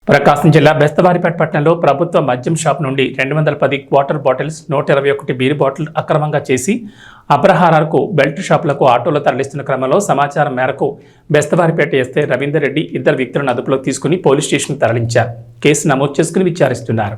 ప్రకాశం జిల్లా బెస్తవారిపేట పట్టణంలో ప్రభుత్వ మద్యం షాప్ నుండి 210 వాటర్ బాటిల్స్ 121 బీర్ బాటిల్ అక్రమంగా చేసి అగ్రహారాలకు బెల్ట్ షాపులకు ఆటోలో తరలిస్తున్న క్రమంలో సమాచారం మేరకు బెస్తవారిపేట ఎస్ఐ రవీందర్ రెడ్డి ఇద్దరు వ్యక్తులను అదుపులోకి తీసుకుని పోలీస్ స్టేషన్కు తరలించారు. కేసు నమోదు చేసుకుని విచారిస్తున్నారు.